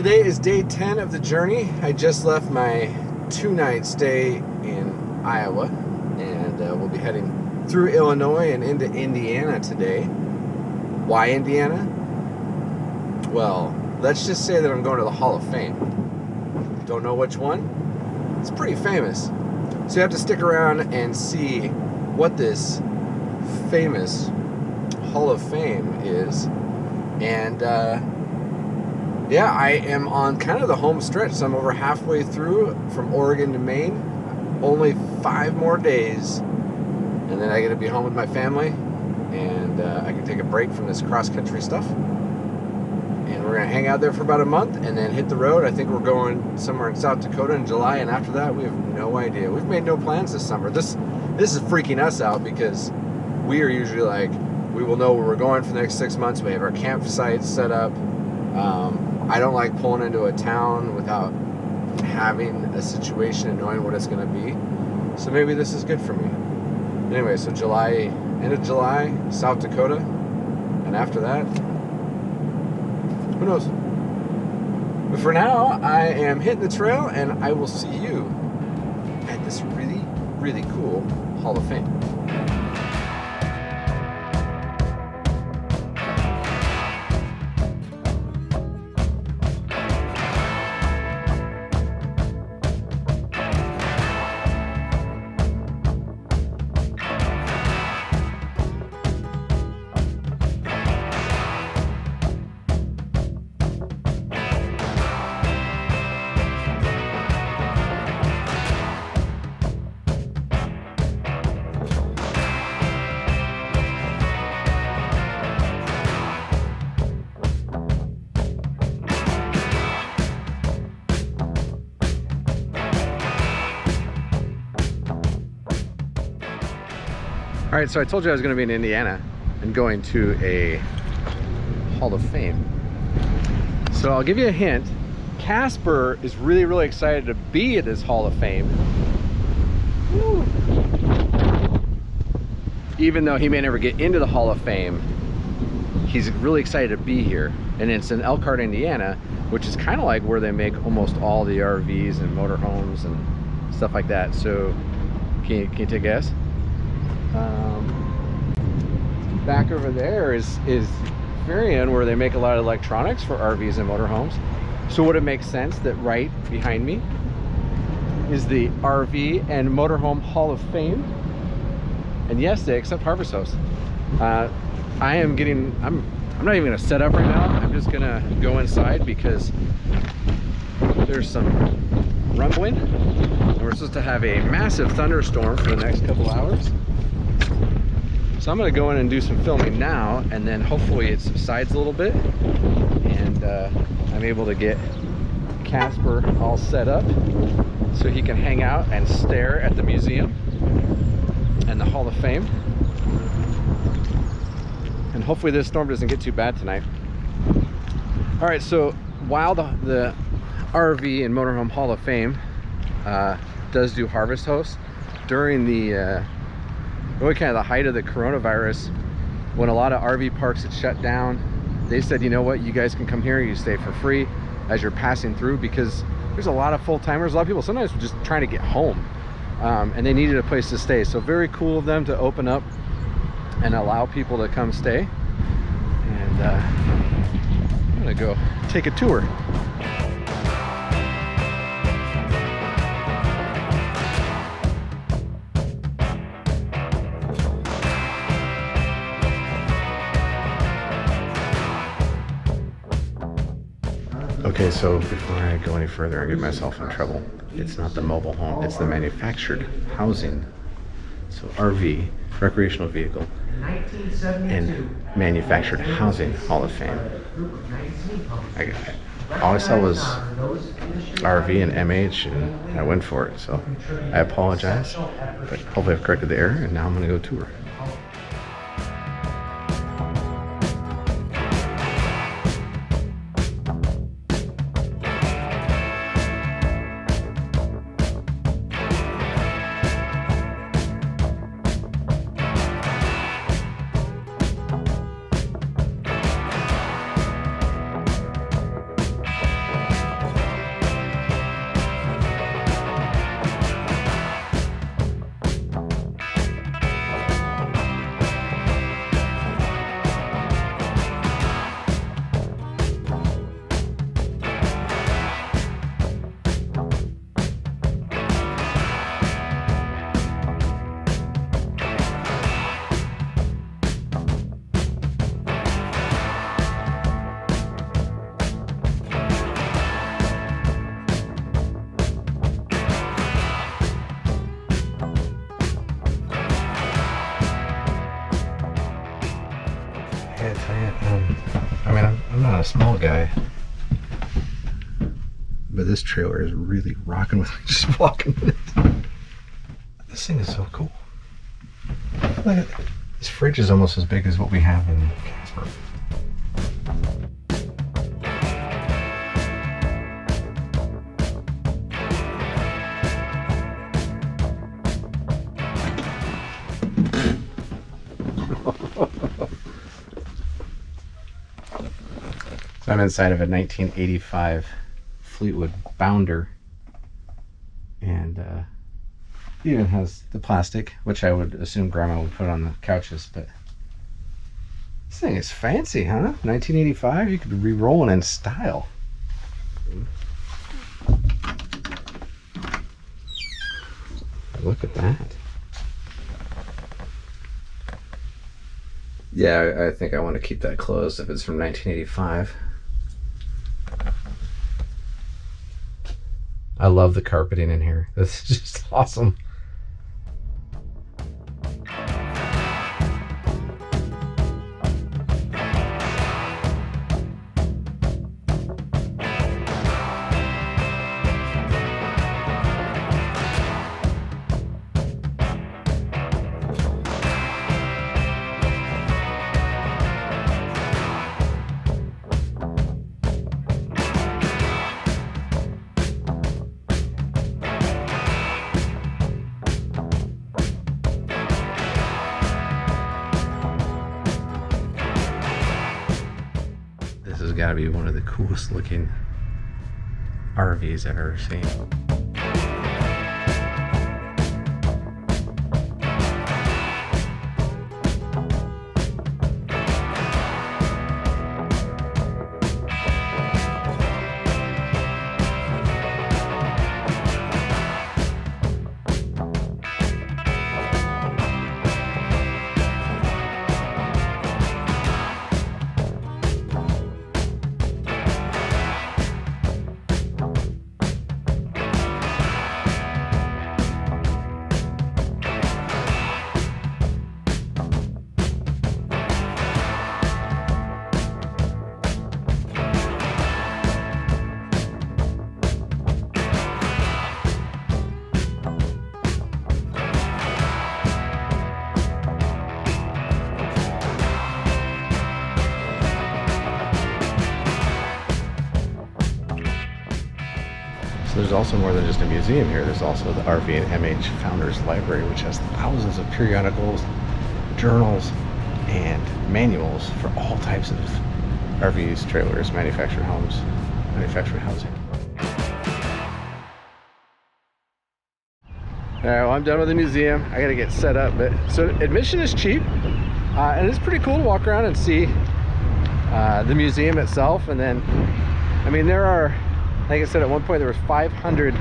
today is day 10 of the journey. I just left my 2-night stay in Iowa, and we'll be heading through Illinois and into Indiana today. Why Indiana? Well, let's just say that I'm going to the Hall of Fame. Don't know which one? It's pretty famous. So you have to stick around and see what this famous Hall of Fame is. And yeah, I am on kind of the home stretch. So I'm over halfway through from Oregon to Maine. Only 5 more days, and then I get to be home with my family, and I can take a break from this cross-country stuff. And we're going to hang out there for about a month and then hit the road. I think we're going somewhere in South Dakota in July, and after that, we have no idea. We've made no plans this summer. This is freaking us out because we are usually like, we will know where we're going for the next 6 months. We have our campsites set up. I don't like pulling into a town without having a situation and knowing what it's going to be. So maybe this is good for me. Anyway, so end of July, South Dakota. And after that, who knows? But for now, I am hitting the trail, and I will see you at this really, really cool Hall of Fame. All right, so I told you I was going to be in Indiana and going to a Hall of Fame. So I'll give you a hint. Casper is really, really excited to be at this Hall of Fame. Woo. Even though he may never get into the Hall of Fame, he's really excited to be here. And it's in Elkhart, Indiana, which is kind of like where they make almost all the RVs and motorhomes and stuff like that. So can you take a guess? Back over there is Fremont, where they make a lot of electronics for RVs and motorhomes. So would it make sense that right behind me is the RV and Motorhome Hall of Fame? And yes, they accept Harvest Hosts. I'm not even gonna set up right now. I'm just gonna go inside because there's some rumbling, and we're supposed to have a massive thunderstorm for the next couple hours. So I'm going to go in and do some filming now, and then hopefully it subsides a little bit, and I'm able to get Casper all set up so he can hang out and stare at the museum and the Hall of Fame. And hopefully this storm doesn't get too bad tonight. All right, so while the RV and Motorhome Hall of Fame does do Harvest Hosts, during the really kind of the height of the coronavirus, when a lot of RV parks had shut down, they said, you know what, you guys can come here, you stay for free as you're passing through, because there's a lot of full-timers, a lot of people sometimes just trying to get home, and they needed a place to stay. So very cool of them to open up and allow people to come stay. And I'm gonna go take a tour. Okay, so before I go any further and get myself in trouble, it's not the mobile home, it's the manufactured housing. So RV, recreational vehicle, and manufactured housing Hall of Fame. All I saw was RV and MH, and I went for it. So I apologize, but hopefully I've corrected the error, and now I'm gonna go tour. not a small guy. But this trailer is really rocking with me just walking in it. This thing is so cool. Look at this fridge is almost as big as what we have in Casper. So I'm inside of a 1985 Fleetwood Bounder, and it even has the plastic, which I would assume Grandma would put on the couches. But this thing is fancy, huh? 1985, you could be re-rolling in style. Look at that. Yeah, I think I want to keep that closed if it's from 1985. I love the carpeting in here. This is just awesome. This has got to be one of the coolest looking RVs I've ever seen. There's also more than just a museum here. There's also the RV and MH Founders Library, which has thousands of periodicals, journals, and manuals for all types of RVs, trailers, manufactured homes, manufactured housing. All right, well, I'm done with the museum. I gotta get set up, but so admission is cheap, and it's pretty cool to walk around and see the museum itself. And then, I mean, there are, like I said, at one point there was 500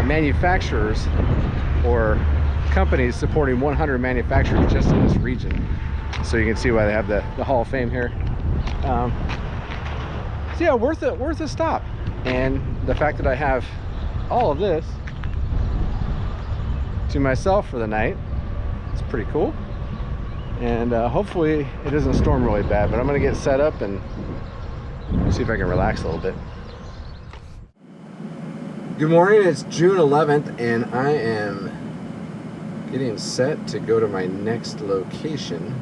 manufacturers or companies supporting 100 manufacturers just in this region. So you can see why they have the Hall of Fame here. So yeah, worth a stop. And the fact that I have all of this to myself for the night, it's pretty cool. And hopefully it doesn't storm really bad, but I'm gonna get set up and see if I can relax a little bit. Good morning, it's June 11th, and I am getting set to go to my next location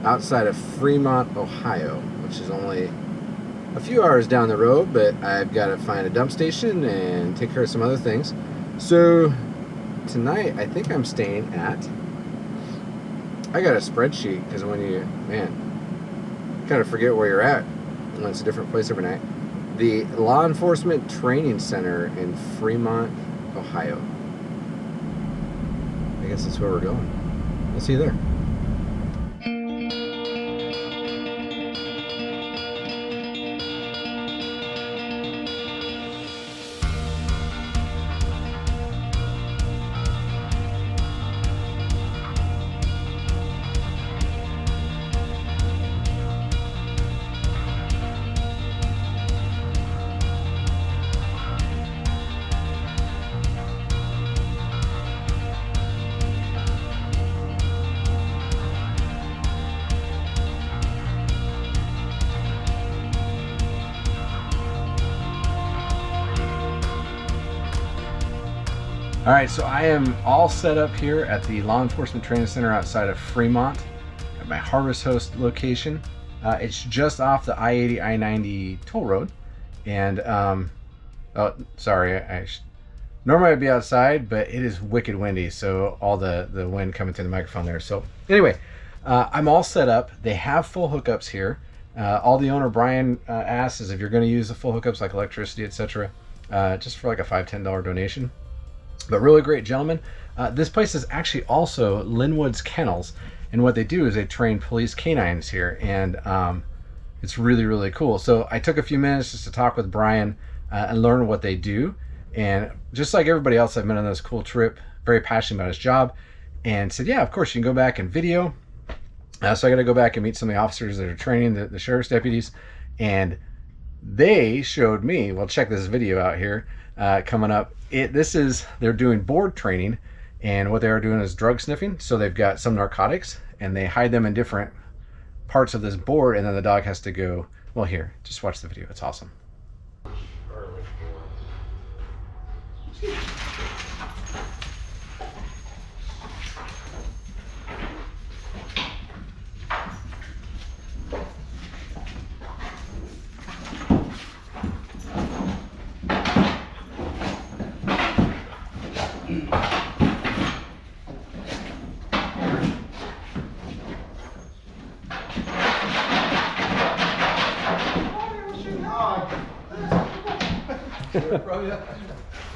outside of Fremont, Ohio, which is only a few hours down the road, but I've got to find a dump station and take care of some other things. So tonight, I think I'm staying at, I got a spreadsheet, because when you, man, kind of forget where you're at when it's a different place every night. The Law Enforcement Training Center in Fremont, Ohio. I guess that's where we're going. I'll see you there. All right, so I am all set up here at the Law Enforcement Training Center outside of Fremont at my Harvest Host location. It's just off the I-80, I-90 toll road. And, oh, sorry, normally I'd be outside, but it is wicked windy, so all the wind coming through the microphone there. So anyway, I'm all set up. They have full hookups here. All the owner, Brian, asks is if you're going to use the full hookups like electricity, etc., just for like a $5-10 donation. But really great gentlemen. This place is actually also Lynnwoods Kennels, and what they do is they train police canines here, and it's really, really cool. So I took a few minutes just to talk with Brian and learn what they do. And just like everybody else I've been on this cool trip, very passionate about his job, and said, yeah, of course, you can go back and video. So I got to go back and meet some of the officers that are training the sheriff's deputies, and they showed me, well, check this video out here coming up. They're doing board training, and what they are doing is drug sniffing. So they've got some narcotics, and they hide them in different parts of this board, and then the dog has to go, well, here, just watch the video. It's awesome.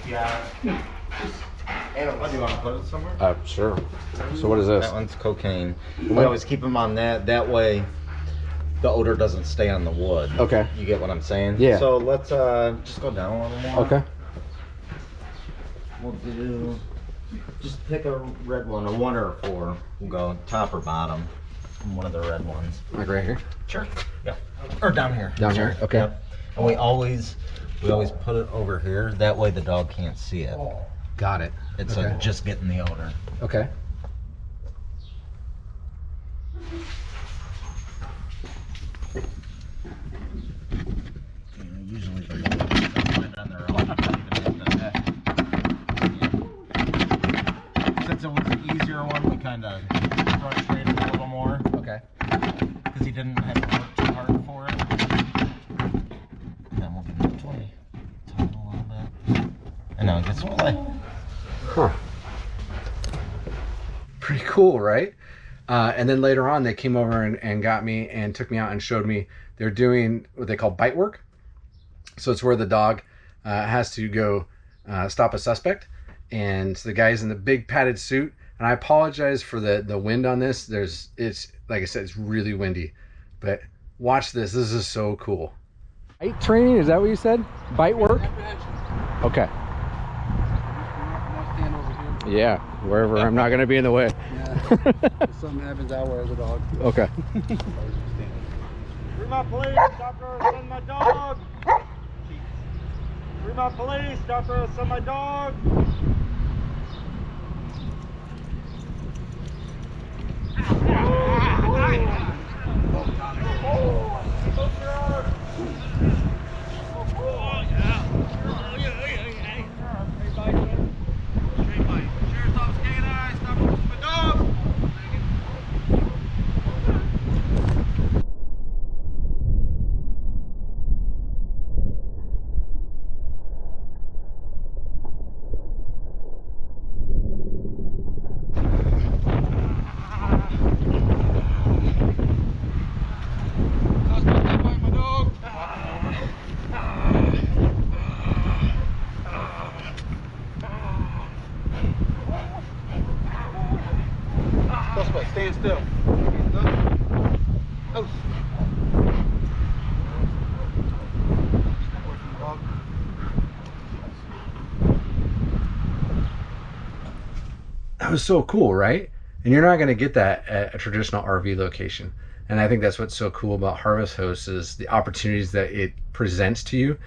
Yeah. What do you want to put it somewhere? Sure. So what is this? That one's cocaine. We always keep them on that. That way, the odor doesn't stay on the wood. Okay. You get what I'm saying? Yeah. So let's just go down a little more. Okay. We'll do. Just pick a red one, a 1 or a 4. We'll go top or bottom. One of the red ones. Like right here? Sure. Yeah. Or down here. Down here. Okay. Yep. And we always put it over here. That way the dog can't see it. Got it. It's Okay. just getting the odor. Okay. Usually the dogs find it on their own. Since it was an easier one, we kind of frustrated a little more. Okay. Because he didn't have to work too hard for it. And then we'll give him a toy. Talk a little bit. And now he gets to play. Huh. Pretty cool, right? And then later on, they came over and got me and took me out and showed me they're doing what they call bite work. So it's where the dog has to go stop a suspect. And the guy's in the big padded suit. And I apologize for the wind on this. It's like I said, it's really windy. But watch this. This is so cool. Bite training, is that what you said? Bite work? Okay. Yeah, wherever I'm not going to be in the way. Yeah. If something happens, I'll wear the dog. Okay. Fremont police, Doctor, send my dog. Fremont police, Doctor, send my dog. Suspect, stand still. Oh. That was so cool, right? And you're not going to get that at a traditional RV location. And I think that's what's so cool about Harvest Host is the opportunities that it presents to you,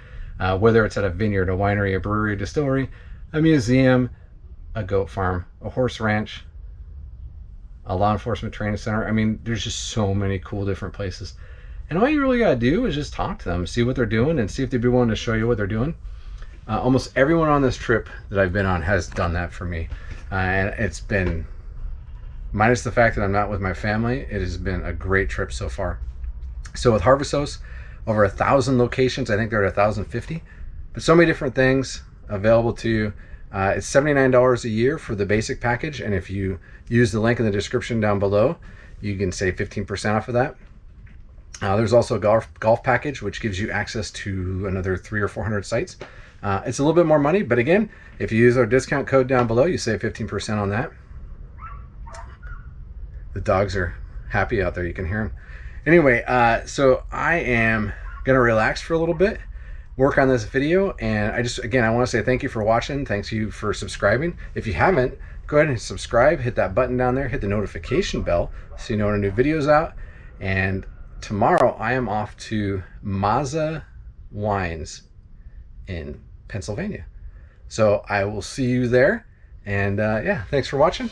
whether it's at a vineyard, a winery, a brewery, a distillery, a museum, a goat farm, a horse ranch, a law enforcement training center. I mean, there's just so many cool different places. And all you really got to do is just talk to them, see what they're doing, and see if they'd be willing to show you what they're doing. Almost everyone on this trip that I've been on has done that for me. And it's been, minus the fact that I'm not with my family, it has been a great trip so far. So with Harvest Host, over 1,000 locations. I think they're at 1,050. But so many different things available to you. It's $79 a year for the basic package. And if you use the link in the description down below, you can save 15% off of that. There's also a golf package, which gives you access to another 300 or 400 sites. It's a little bit more money, but again, if you use our discount code down below, you save 15% on that. The dogs are happy out there. You can hear them. Anyway, so I am gonna relax for a little bit, work on this video, and I want to say thank you for watching. Thanks you for subscribing. If you haven't, go ahead and subscribe. Hit that button down there. Hit the notification bell so you know when a new video's out. And tomorrow I am off to Mazza Wines in Pennsylvania. So I will see you there. And yeah, thanks for watching.